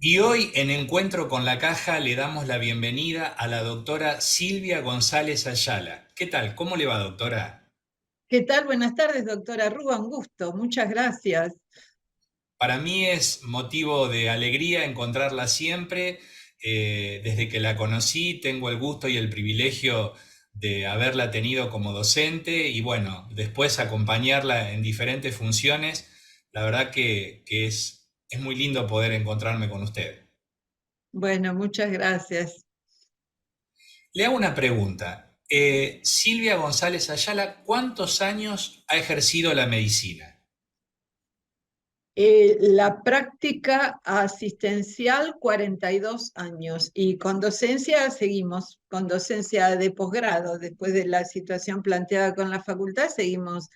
Y hoy en Encuentro con la Caja le damos la bienvenida a la doctora Silvia González Ayala. ¿Qué tal? ¿Cómo le va, doctora? ¿Qué tal? Buenas tardes, doctora Rúa, un gusto, muchas gracias. Para mí es motivo de alegría encontrarla siempre. Desde que la conocí tengo el gusto y el privilegio de haberla tenido como docente y bueno, después acompañarla en diferentes funciones. La verdad que es muy lindo poder encontrarme con usted. Bueno, muchas gracias. Le hago una pregunta. Silvia González Ayala, ¿cuántos años ha ejercido la medicina? La práctica asistencial, 42 años, y con docencia seguimos, con docencia de posgrado, después de la situación planteada con la facultad, seguimos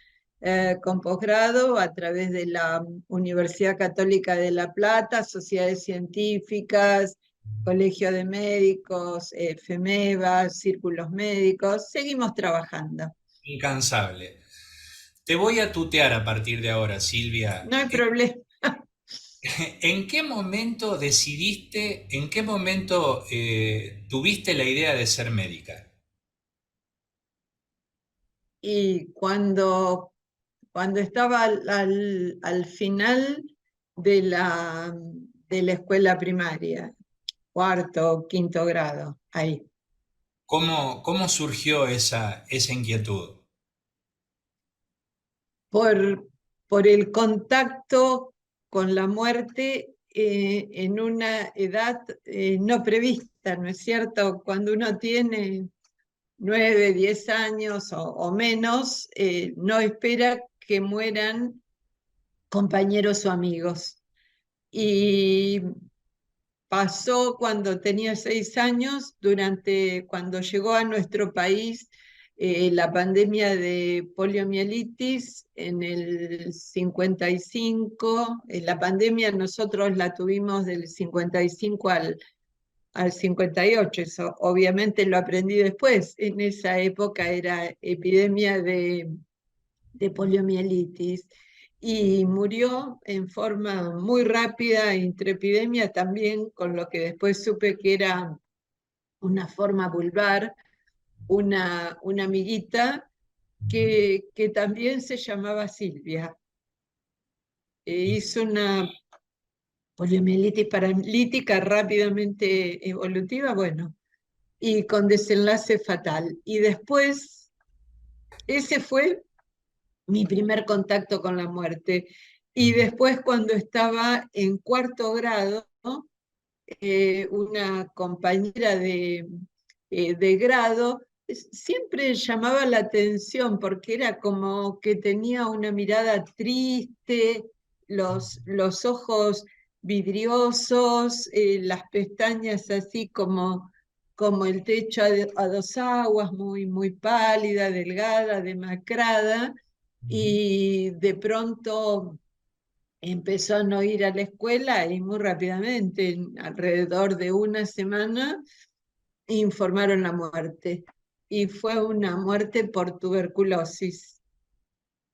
con posgrado a través de la Universidad Católica de La Plata, sociedades científicas, Colegio de Médicos, FEMEVA, círculos médicos, seguimos trabajando. Incansable. Te voy a tutear a partir de ahora, No Silvia. hay problema. ¿En qué momento decidiste, en qué momento tuviste la idea de ser médica? Y cuando estaba al final de la escuela primaria, cuarto, quinto grado, ahí. ¿Cómo surgió esa inquietud? Por, por el contacto con la muerte en una edad no prevista, ¿no es cierto? Cuando uno tiene 9, 10 años o menos, no espera que mueran compañeros o amigos. Y pasó cuando tenía 6 años, cuando llegó a nuestro país la pandemia de poliomielitis en el 55. La pandemia nosotros la tuvimos del 55 al 58, eso obviamente lo aprendí después. En esa época era epidemia de poliomielitis y murió en forma muy rápida, intrepidemia también, con lo que después supe que era una forma vulvar, una amiguita que también se llamaba Silvia. Hizo una poliomielitis paralítica rápidamente evolutiva, bueno, y con desenlace fatal. Y después, ese fue mi primer contacto con la muerte. Y después, cuando estaba en cuarto grado, ¿no? Una compañera de grado siempre llamaba la atención porque era como que tenía una mirada triste, los ojos vidriosos, las pestañas así como el techo a dos aguas, muy, muy pálida, delgada, demacrada, y de pronto empezó a no ir a la escuela y muy rápidamente, en alrededor de una semana, informaron la muerte. Y fue una muerte por tuberculosis.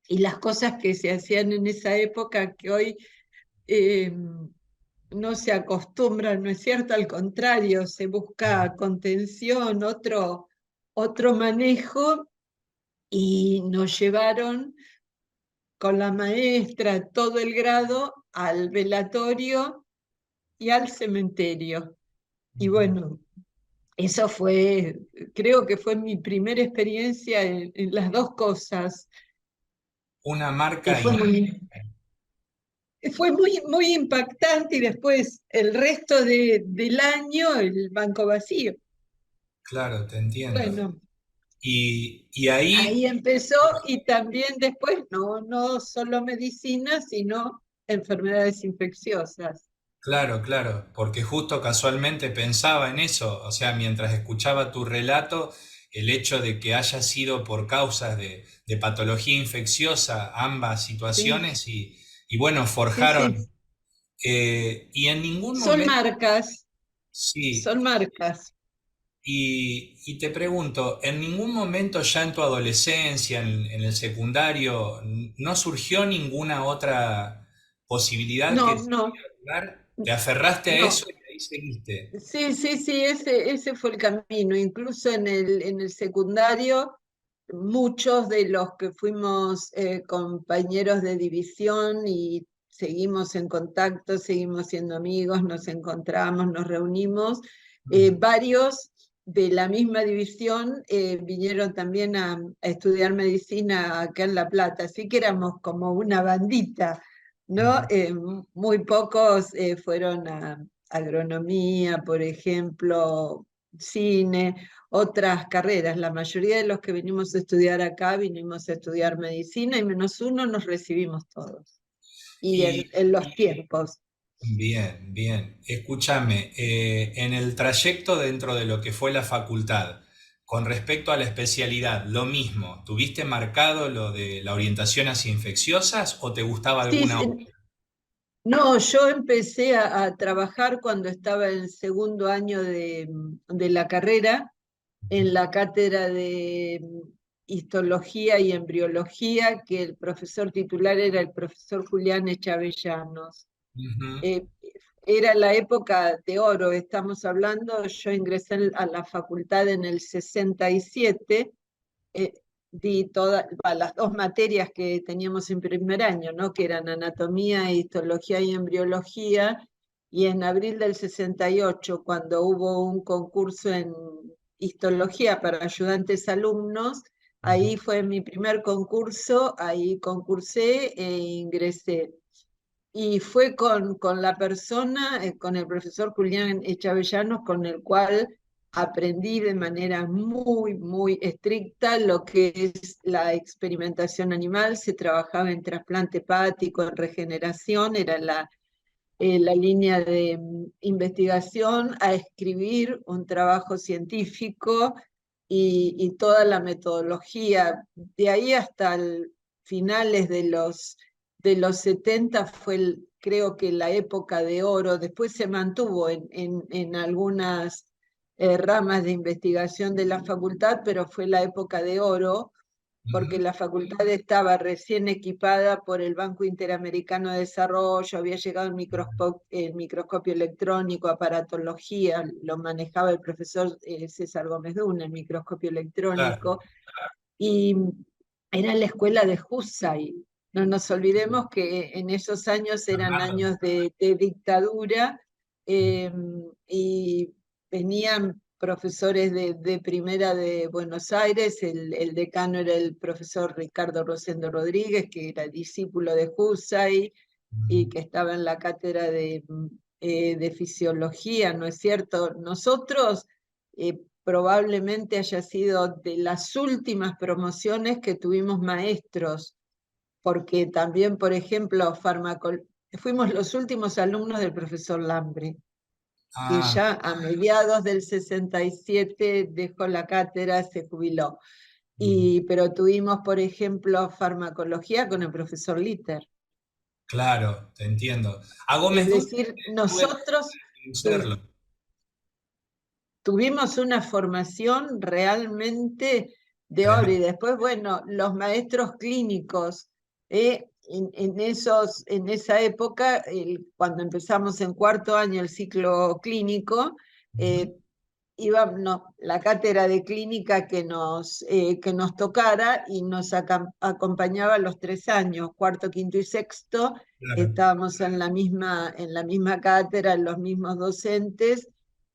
Y las cosas que se hacían en esa época que hoy eh, no se acostumbran, ¿no es cierto? Al contrario, se busca contención, otro manejo, y nos llevaron con la maestra, todo el grado, al velatorio y al cementerio. Y bueno, eso fue, creo que fue mi primera experiencia en las dos cosas. Una Y marca. fue muy, muy impactante, y después el resto del año el banco vacío. Claro, te entiendo. Bueno, Y ahí, ahí empezó, y también después no solo medicina, sino enfermedades infecciosas. claro, claro, porque justo casualmente pensaba en eso, o sea, mientras escuchaba tu relato, el hecho de que haya sido por causas de patología infecciosa ambas Sí, situaciones y bueno, sí, sí. forjaron, y en ningún Son momento, marcas, sí, son marcas. y te pregunto, ¿en ningún momento ya en tu adolescencia, en el secundario, no surgió ninguna otra posibilidad que No, te no, pudiera ayudar? Te aferraste a eso No, y ahí seguiste. sí, sí, sí, ese fue el camino. Incluso en el secundario, muchos de los que fuimos compañeros de división y seguimos en contacto, seguimos siendo amigos, nos encontramos, nos reunimos, varios de la misma división vinieron también a estudiar medicina acá en La Plata, así que éramos como una bandita, ¿no? Ujú. Muy pocos fueron a agronomía, por ejemplo, cine, otras carreras. La mayoría de los que vinimos a estudiar acá vinimos a estudiar medicina y menos uno nos recibimos todos. Y Y en los tiempos. bien, bien. Escúchame, en el trayecto dentro de lo que fue la facultad, con respecto a la especialidad, lo mismo, ¿tuviste marcado lo de la orientación hacia infecciosas o te gustaba Sí, alguna otra? sí, no, yo empecé a trabajar cuando estaba en el segundo año de la carrera en la cátedra de histología y embriología, que el profesor titular era el profesor Julián Echavellanos. Ujú, Eh, Era la época de oro, estamos hablando, yo ingresé a la facultad en el 67, eh, di todas las dos materias que teníamos en primer año, ¿no? Que eran anatomía, histología y embriología, y en abril del 68, cuando hubo un concurso en histología para ayudantes alumnos, ujú, ahí fue mi primer concurso, ahí concursé e ingresé. Y fue con la persona, con el profesor Julián Echavellanos, con el cual aprendí de manera muy, muy estricta lo que es la experimentación animal. Se trabajaba en trasplante hepático, en regeneración, era la línea de investigación, a escribir un trabajo científico y toda la metodología. De ahí hasta finales de los 70 fue, creo que la época de oro. Después se mantuvo en algunas ramas de investigación de la facultad, pero fue la época de oro porque ujú. la facultad estaba recién equipada por el Banco Interamericano de Desarrollo, había llegado el microscopio electrónico, aparatología, lo manejaba el profesor César Gómez Duna, el microscopio Claro. electrónico, y era la escuela de Husay. No nos olvidemos que en esos años eran Fernando. años de dictadura eh, y venían profesores de primera de Buenos Aires, el decano era el profesor Ricardo Rosendo Rodríguez, que era discípulo de Husay y que estaba en la cátedra de fisiología, ¿no es cierto? Nosotros probablemente haya sido de las últimas promociones que tuvimos maestros, porque también, por ejemplo, fuimos los últimos alumnos del profesor Lambre, que Ah, ya a mediados del 67 dejó la cátedra, se jubiló. ujú. Pero tuvimos, por ejemplo, farmacología con el profesor Litter. Claro, te entiendo. A Es Gómez Dulce decir, tuve el nosotros placer de conocerlo. tuvimos una formación realmente de oro y Tremendo. después, bueno, los maestros clínicos, en esa época, cuando empezamos en cuarto año el ciclo clínico, Ujú, eh, no, la cátedra de clínica que nos tocara y nos acompañaba los 3 años, cuarto, quinto y sexto, claro. estábamos en la misma cátedra, los mismos docentes,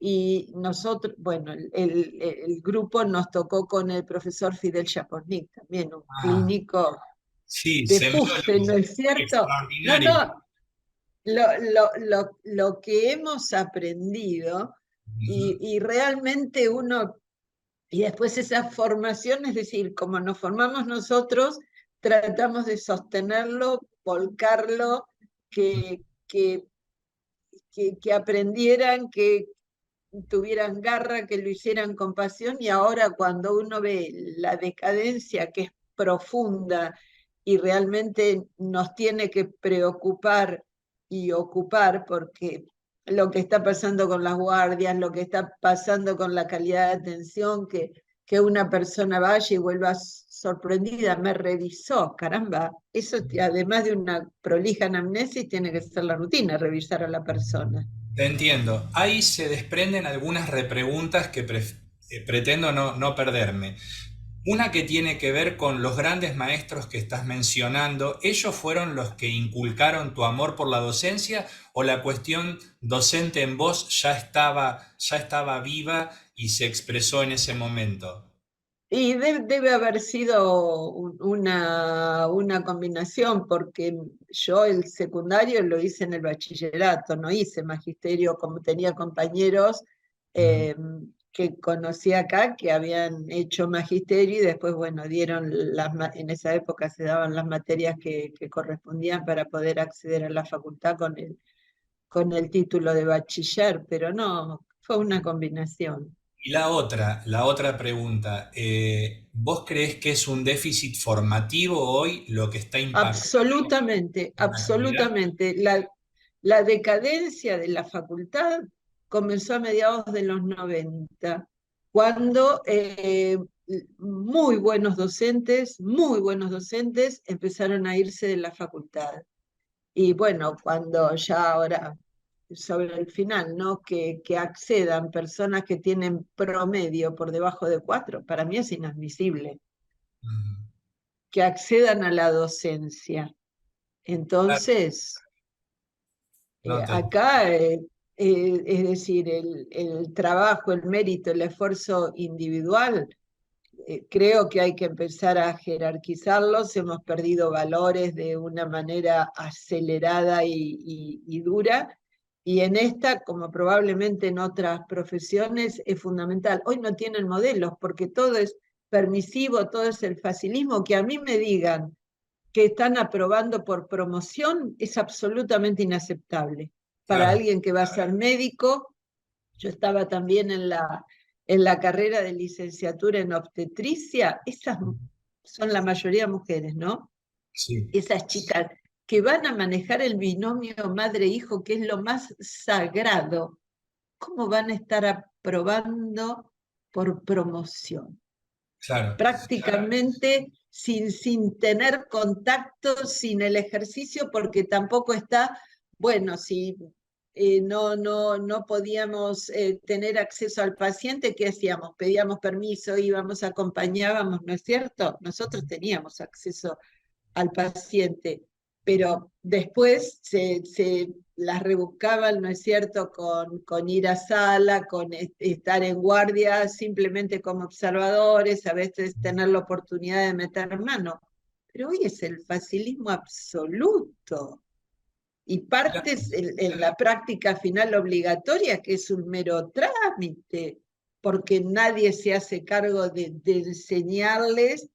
y nosotros, bueno, el grupo nos tocó con el profesor Fidel Chaposnik, también un Ah, clínico sí, de sembró fuste, ¿no algo es cierto? No, extraordinario. no, lo que hemos aprendido Ujú. y realmente uno, y después esa formación, es decir, como nos formamos nosotros, tratamos de sostenerlo, volcarlo, que, que, que aprendieran, que tuvieran garra, que lo hicieran con pasión, y ahora cuando uno ve la decadencia que es profunda y realmente nos tiene que preocupar y ocupar, porque lo que está pasando con las guardias, lo que está pasando con la calidad de atención, que una persona vaya y vuelva sorprendida, me revisó, caramba, eso además de una prolija anamnesis tiene que ser la rutina, revisar a la persona. Te entiendo. Ahí se desprenden algunas repreguntas que pretendo no perderme. Una que tiene que ver con los grandes maestros que estás mencionando. ¿Ellos fueron los que inculcaron tu amor por la docencia o la cuestión docente en vos ya estaba viva y se expresó en ese momento? Y debe haber sido una combinación, porque yo el secundario lo hice en el bachillerato, no hice magisterio como tenía compañeros Ujú, eh, que conocí acá que habían hecho magisterio y después, bueno, en esa época se daban las materias que correspondían para poder acceder a la facultad con el título de bachiller, pero no, fue una combinación. y la otra pregunta, ¿vos creés que es un déficit formativo hoy lo que está impactando Absolutamente, en la calidad? absolutamente. La decadencia de la facultad comenzó a mediados de los 90, cuando muy buenos docentes empezaron a irse de la facultad. Y bueno, cuando ya ahora, sobre el final, ¿no? Que accedan personas que tienen promedio por debajo de 4, para mí es inadmisible Mm, que accedan a la docencia. claro, Entonces, no te- acá, es decir, el trabajo, el mérito, el esfuerzo individual, creo que hay que empezar a jerarquizarlos. Hemos perdido valores de una manera acelerada y dura. Y en esta, como probablemente en otras profesiones, es fundamental. Hoy no tienen modelos porque todo es permisivo, todo es el facilismo. Que a mí me digan que están aprobando por promoción es absolutamente inaceptable. Para claro. alguien que va a ser médico, yo estaba también en la carrera de licenciatura en obstetricia, esas son la mayoría mujeres, ¿no? Sí, Esas chicas que van a manejar el binomio madre-hijo, que es lo más sagrado, ¿cómo van a estar aprobando por promoción? claro. Prácticamente sin tener contacto, sin el ejercicio, porque tampoco está, bueno, si no podíamos tener acceso al paciente, ¿qué hacíamos? Pedíamos permiso, íbamos, acompañábamos, ¿no es cierto? Nosotros teníamos acceso al paciente, pero después se las rebuscaban, ¿no es cierto?, con ir a sala, con estar en guardia, simplemente como observadores, a veces tener la oportunidad de meter mano. Pero hoy es el facilismo absoluto. Y parte en la práctica final obligatoria, que es un mero trámite, porque nadie se hace cargo de enseñarles.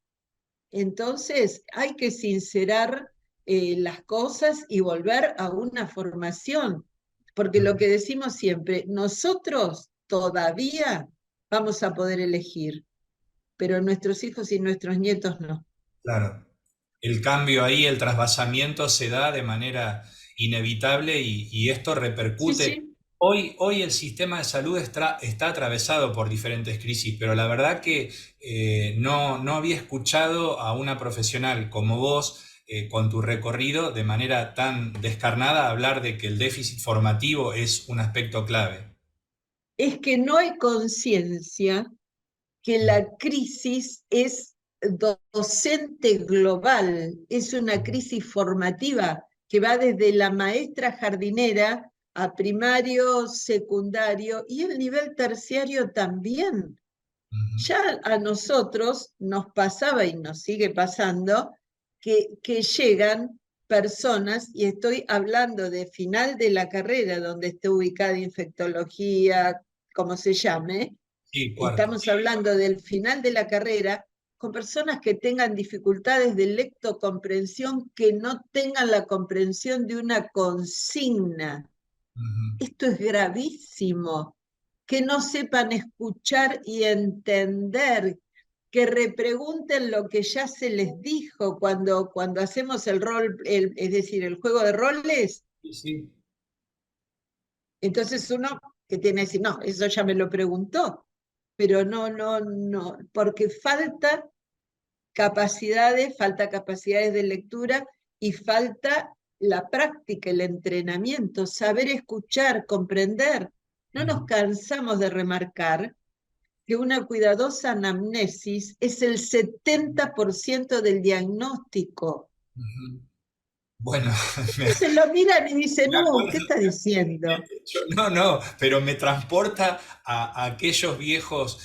Entonces, hay que sincerar las cosas y volver a una formación, porque lo que decimos siempre, nosotros todavía vamos a poder elegir, pero nuestros hijos y nuestros nietos no. Claro. El cambio ahí, el trasvasamiento se da de manera inevitable y esto Sí, repercute. sí. Hoy el sistema de salud está atravesado por diferentes crisis, pero la verdad que no había escuchado a una profesional como vos, con tu recorrido, de manera tan descarnada hablar de que el déficit formativo es un aspecto clave. Es que no hay conciencia que Mm, la crisis es docente global, es una crisis formativa que va desde la maestra jardinera a primario, secundario y el nivel terciario también. ujú. Ya a nosotros nos pasaba y nos sigue pasando que llegan personas, y estoy hablando de final de la carrera, donde esté ubicada infectología, como se llame, Sí, cuarto. estamos hablando del final de la carrera, con personas que tengan dificultades de lectocomprensión, que no tengan la comprensión de una consigna. Ujú. Esto es gravísimo, que no sepan escuchar y entender, que repregunten lo que ya se les dijo cuando hacemos el rol, es decir, el juego de roles. Sí, sí. Entonces uno que tiene que decir, no, eso ya me lo preguntó, pero no, porque falta capacidades, falta capacidades de lectura y falta la práctica, el entrenamiento, saber escuchar, comprender. No nos cansamos de remarcar que una cuidadosa anamnesis es el 70% del diagnóstico. Ujú. Bueno, Se lo miran y dicen, me no, acuerdo, ¿qué está diciendo? no, no, pero me transporta a aquellos viejos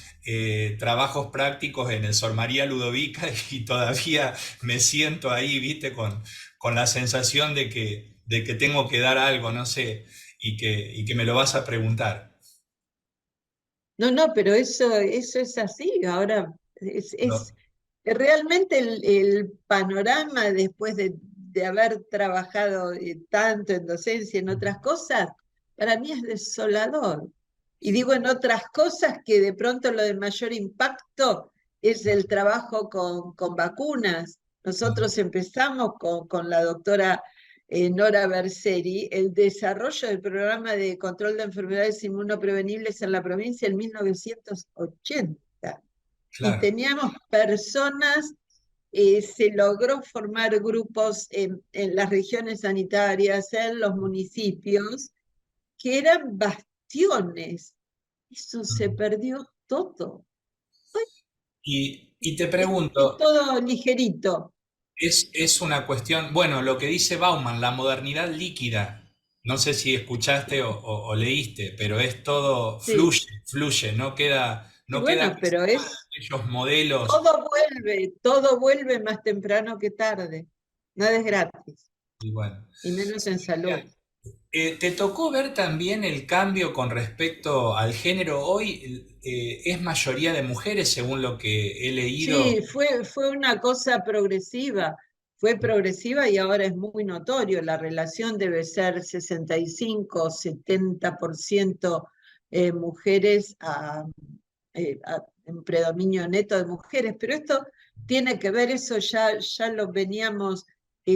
trabajos prácticos en el Sor María Ludovica y todavía me siento ahí, viste, con la sensación de que tengo que dar algo, no sé, y que me lo vas a preguntar. No, no, pero eso es así. Ahora, es No. realmente el panorama después de haber trabajado tanto en docencia, en otras cosas, para mí es desolador. Y digo en otras cosas que de pronto lo de mayor impacto es el trabajo con vacunas. Nosotros empezamos con la doctora Nora Berseri, el desarrollo del programa de control de enfermedades inmunoprevenibles en la provincia en 1980. Y Claro. teníamos personas, se logró formar grupos en las regiones sanitarias, en los municipios, que eran bastiones. Eso se perdió todo. Y te Es pregunto, todo ligerito. es una cuestión, bueno, lo que dice Bauman, la modernidad líquida. No sé si escuchaste o leíste, pero es todo Sí. fluye, fluye, Y no queda bueno, casi pero nada de aquellos modelos. todo vuelve más temprano que tarde. Nada es gratis, Y bueno. y menos en salud. ¿Te tocó ver también el cambio con respecto al género? Hoy es mayoría de mujeres, según lo que he leído. Sí, fue una cosa progresiva, fue progresiva y ahora es muy notorio. La relación debe ser 65, 70% mujeres en predominio neto de mujeres, pero esto tiene que ver, eso ya lo veníamos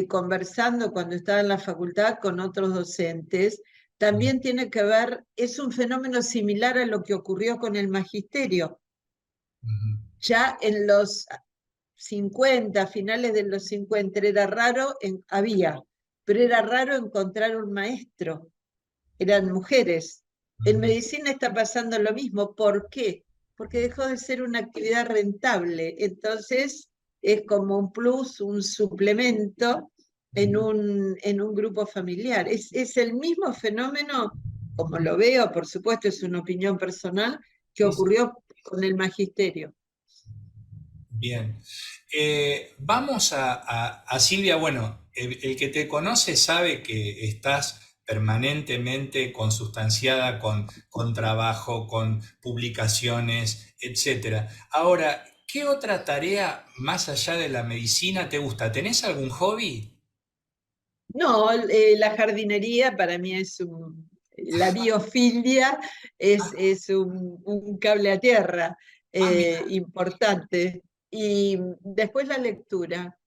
conversando cuando estaba en la facultad con otros docentes, también tiene que ver, es un fenómeno similar a lo que ocurrió con el magisterio. Ujú, Ya en los 50, finales de los 50, era raro, había, pero era raro encontrar un maestro, eran mujeres. En ujú, medicina está pasando lo mismo. ¿Por qué? Porque dejó de ser una actividad rentable. Entonces es como un plus, un suplemento ujú. en un grupo familiar. Es el mismo fenómeno, como lo veo, por supuesto es una opinión personal, que Sí, sí. ocurrió con el magisterio. Bien. Vamos a Silvia. Bueno, el que te conoce sabe que estás permanentemente consustanciada con trabajo, con publicaciones, etcétera. Ahora, ¿qué otra tarea más allá de la medicina te gusta? ¿Tenés algún hobby? No, la jardinería para mí es la biofilia es un cable a tierra Ah, mira, importante. Y después la lectura.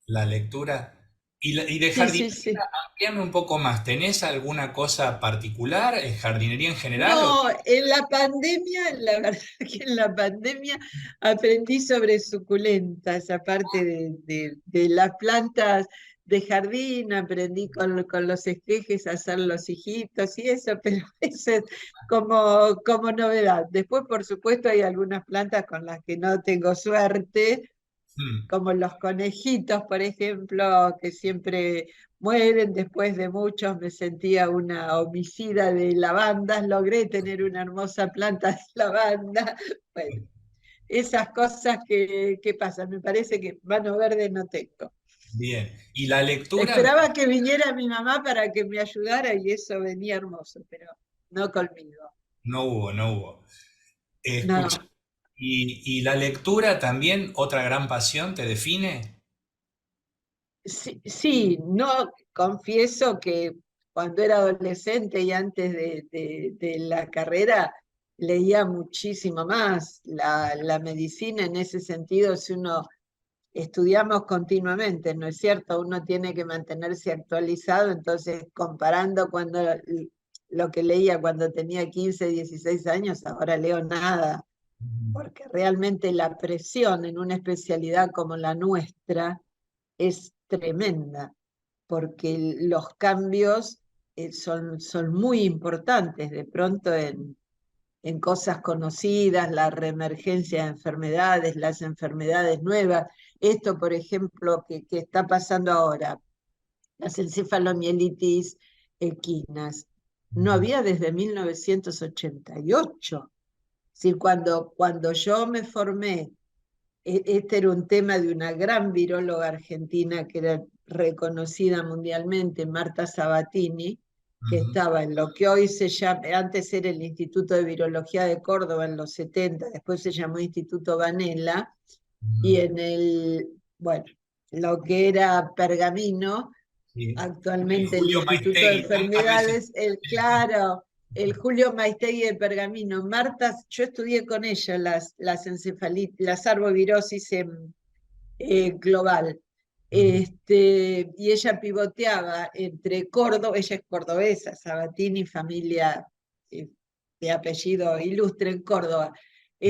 la lectura. Y de Sí, sí, jardinería, sí. amplíame un poco más. ¿Tenés alguna cosa particular en jardinería en general? No, en la pandemia, la verdad que en la pandemia aprendí sobre suculentas, aparte de las plantas de jardín, aprendí con los esquejes a hacer los hijitos y eso, pero eso es como novedad. Después, por supuesto, hay algunas plantas con las que no tengo suerte, Hmm, como los conejitos, por ejemplo, que siempre mueren después de muchos. Me sentía una homicida de lavandas, logré tener una hermosa planta de lavanda. Bueno, esas cosas que pasan, me parece que mano verde no tengo. bien. ¿Y la lectura? Esperaba que viniera mi mamá para que me ayudara y eso venía hermoso, pero no conmigo. No hubo, no hubo. Escucha, No, y la lectura también, otra gran pasión, te define? sí, sí, no, confieso que cuando era adolescente y antes de la carrera leía muchísimo más. La medicina en ese sentido, si uno estudiamos continuamente, ¿no es cierto? Uno tiene que mantenerse actualizado, entonces comparando lo que leía cuando tenía 15, 16 años, ahora leo nada. porque realmente la presión en una especialidad como la nuestra es tremenda, porque los cambios son muy importantes de pronto en cosas conocidas, la reemergencia de enfermedades, las enfermedades nuevas. Esto, por ejemplo, que está pasando ahora, las encefalomielitis equinas, no Ujú, había desde 1988. Es decir, cuando yo me formé, este era un tema de una gran viróloga argentina que era reconocida mundialmente, Marta Sabatini, que ujú, estaba en lo que hoy se llama, antes era el Instituto de Virología de Córdoba en los 70, después se llamó Instituto Vanella, y ujú. en bueno, lo que era Pergamino, Sí. El actualmente el Julio Instituto de Maistegui, tantas veces. Enfermedades, claro, el Julio Maistegui de Pergamino. Marta, yo estudié con ella las encefalitis, las arbovirosis global. Ujú, Y ella pivoteaba entre Córdoba, ella es cordobesa, Sabatini, familia eh, de apellido ilustre en Córdoba.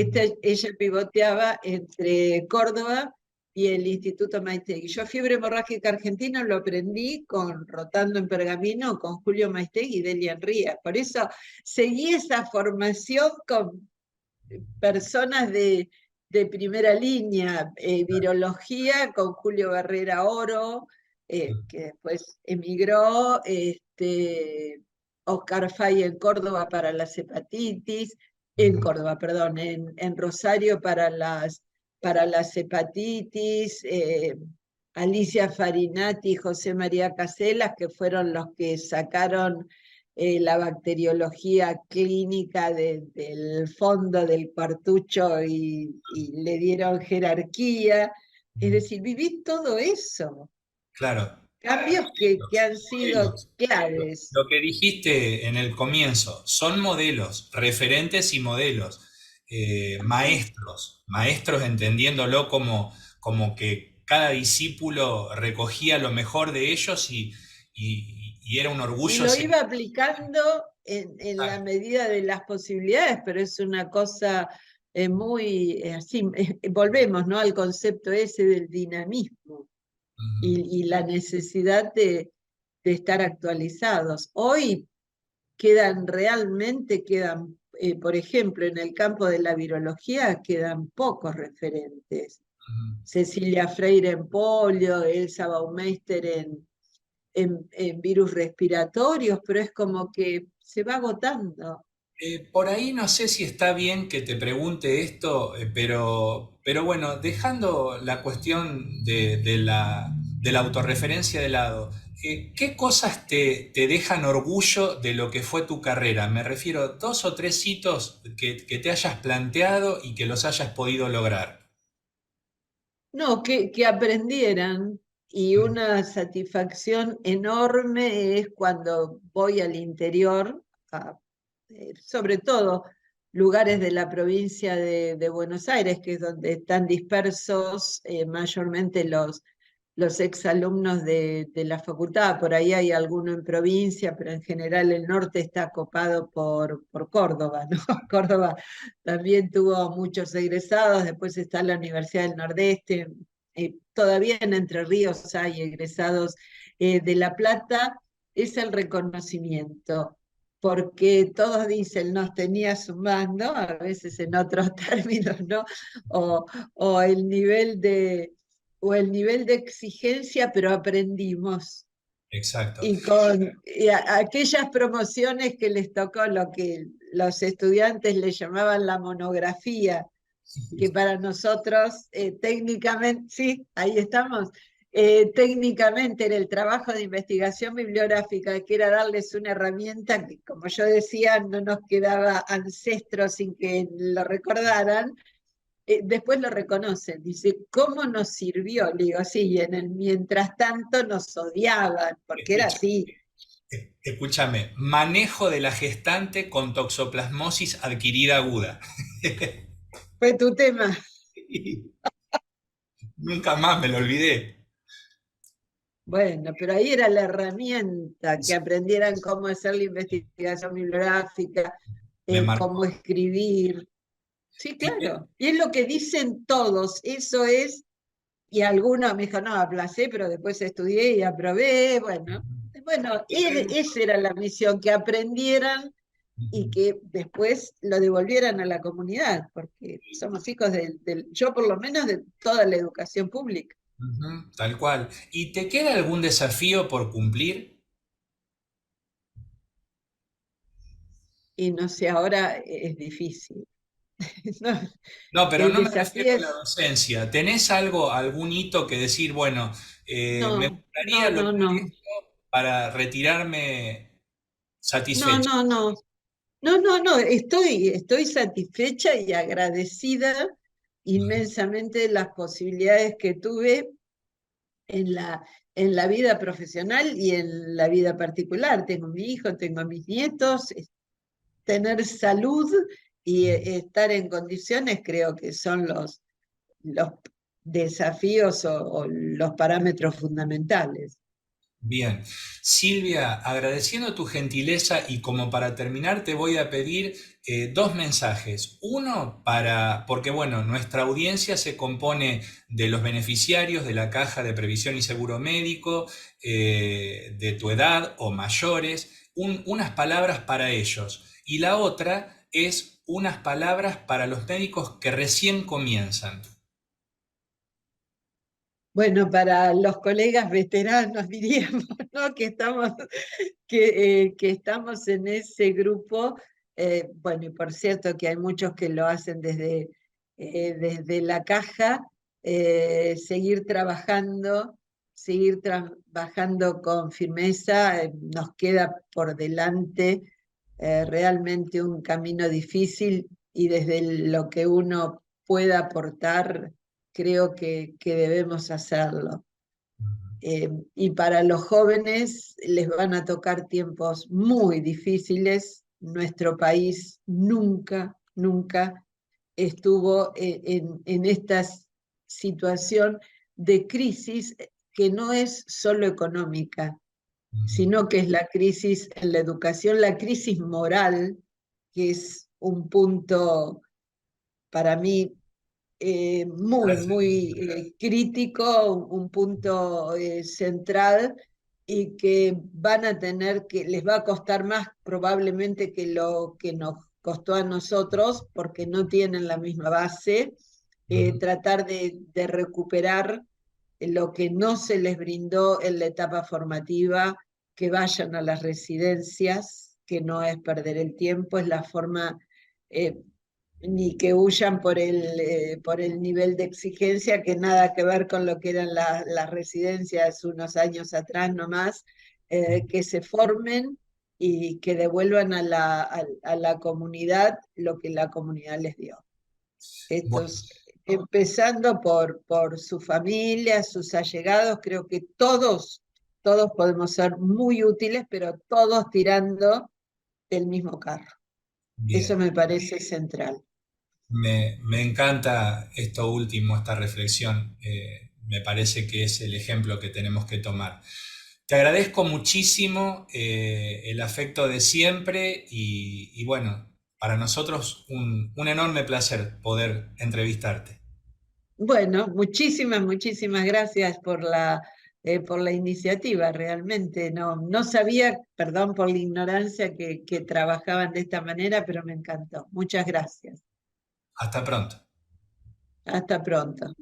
ujú, Ella pivoteaba entre Córdoba y el Instituto Maistegui. Yo fiebre hemorrágica argentina lo aprendí rotando en Pergamino con Julio Maistegui y Delia Enrías. Por eso seguí esa formación con personas de primera línea, virología con Julio Barrera Oro, ujú, que después emigró, Oscar Fay en Córdoba para las hepatitis, en ujú, Córdoba, perdón, en Rosario para las hepatitis, Alicia Farinati y José María Caselas, que fueron los que sacaron la bacteriología clínica del fondo del cartucho y le dieron jerarquía. Es ujú. decir, viví todo eso, Claro. cambios que han sido Modelos. claves. Lo que dijiste en el comienzo, son modelos, referentes y modelos, maestros entendiéndolo como que cada discípulo recogía lo mejor de ellos y era un Y orgullo lo seguir. iba aplicando en la medida de las posibilidades, pero es una cosa muy así. Volvemos, ¿no?, al concepto ese del dinamismo Ujú, y la necesidad de estar actualizados. Hoy quedan, por ejemplo, en el campo de la virología, quedan pocos referentes. ujú. Cecilia Freire en polio, Elsa Baumeister en virus respiratorios, pero es como que se va agotando. Por ahí no sé si está bien que te pregunte esto, pero bueno, dejando la cuestión de la autorreferencia de lado, ¿qué cosas te dejan orgullo de lo que fue tu carrera? Me refiero a dos o tres hitos que te hayas planteado y que los hayas podido lograr. No, que aprendieran, y Mm, una satisfacción enorme es cuando voy al interior, sobre todo lugares de la provincia de Buenos Aires, que es donde están dispersos mayormente los exalumnos de la facultad. Por ahí hay alguno en provincia, pero en general el norte está copado por Córdoba, ¿no? Córdoba también tuvo muchos egresados, después está la Universidad del Nordeste, todavía en Entre Ríos hay egresados de La Plata. Es el reconocimiento, porque todos dicen, nos tenía sumando, a veces en otros términos, ¿no? O, o el nivel de, o el nivel de exigencia, pero aprendimos. exacto. Y con aquellas promociones que les tocó lo que los estudiantes le llamaban la monografía, que para nosotros técnicamente, sí, ahí estamos, técnicamente era el trabajo de investigación bibliográfica, que era darles una herramienta que, como yo decía, no nos quedaba ancestro sin que lo recordaran. Después lo reconocen, dice, ¿cómo nos sirvió? Le digo, sí, y en el mientras tanto nos odiaban, porque era Escucha, así. escúchame, manejo de la gestante con toxoplasmosis adquirida aguda. Fue tu tema. Nunca más me lo olvidé. Bueno, pero ahí era la herramienta, que aprendieran cómo hacer la investigación bibliográfica, Me cómo marcó. escribir. Sí, Y claro. Y es lo que dicen todos, eso es, y algunos me dijo, no, aplacé, pero después estudié y aprobé, bueno, esa era la misión, que aprendieran y que después lo devolvieran a la comunidad, porque somos hijos yo por lo menos de toda la educación pública. Ujú, tal cual. ¿Y te queda algún desafío por cumplir? Y no sé, ahora es difícil. No, No, pero el no me desafío refiero a la es, docencia. ¿Tenés algo, algún hito que decir, bueno, me no, gustaría no, no, lograr no, esto para retirarme no, satisfecho? no, no. No, no, no, estoy satisfecha y agradecida inmensamente de las posibilidades que tuve en en la vida profesional y en la vida particular. Tengo mi hijo, tengo a mis nietos, tener salud y estar en condiciones creo que son los desafíos o los parámetros fundamentales. Bien. Silvia, agradeciendo tu gentileza y como para terminar te voy a pedir dos mensajes. Uno porque bueno, nuestra audiencia se compone de los beneficiarios de la Caja de Previsión y Seguro Médico, de tu edad o mayores, unas palabras para ellos. Y la otra es unas palabras para los médicos que recién comienzan. Bueno, para los colegas veteranos diríamos, ¿no? Que estamos en ese grupo. Bueno, y por cierto que hay muchos que lo hacen desde la caja, seguir trabajando con firmeza. Nos queda por delante realmente un camino difícil y desde lo que uno pueda aportar, creo que debemos hacerlo. Y para los jóvenes les van a tocar tiempos muy difíciles. Nuestro país nunca, nunca estuvo en esta situación de crisis que no es solo económica, sino que es la crisis en la educación, la crisis moral, que es un punto para mí muy crítico, un punto central y que van a tener les va a costar más probablemente que lo que nos costó a nosotros, porque no tienen la misma base, tratar de recuperar lo que no se les brindó en la etapa formativa, que vayan a las residencias, que no es perder el tiempo, es la forma eh, ni que huyan por el nivel de exigencia, que nada que ver con lo que eran las residencias unos años atrás nomás, que se formen y que devuelvan a la comunidad lo que la comunidad les dio. Bueno, Estos, empezando por su familia, sus allegados, creo que todos podemos ser muy útiles, pero todos tirando del mismo carro. Eso bien. me parece central. Me encanta esto último, esta reflexión. Me parece que es el ejemplo que tenemos que tomar. Te agradezco muchísimo el afecto de siempre y bueno, para nosotros un enorme placer poder entrevistarte. Bueno, muchísimas gracias por la iniciativa, realmente. No, no sabía, perdón por la ignorancia, que trabajaban de esta manera, pero me encantó. Muchas gracias. Hasta pronto. Hasta pronto.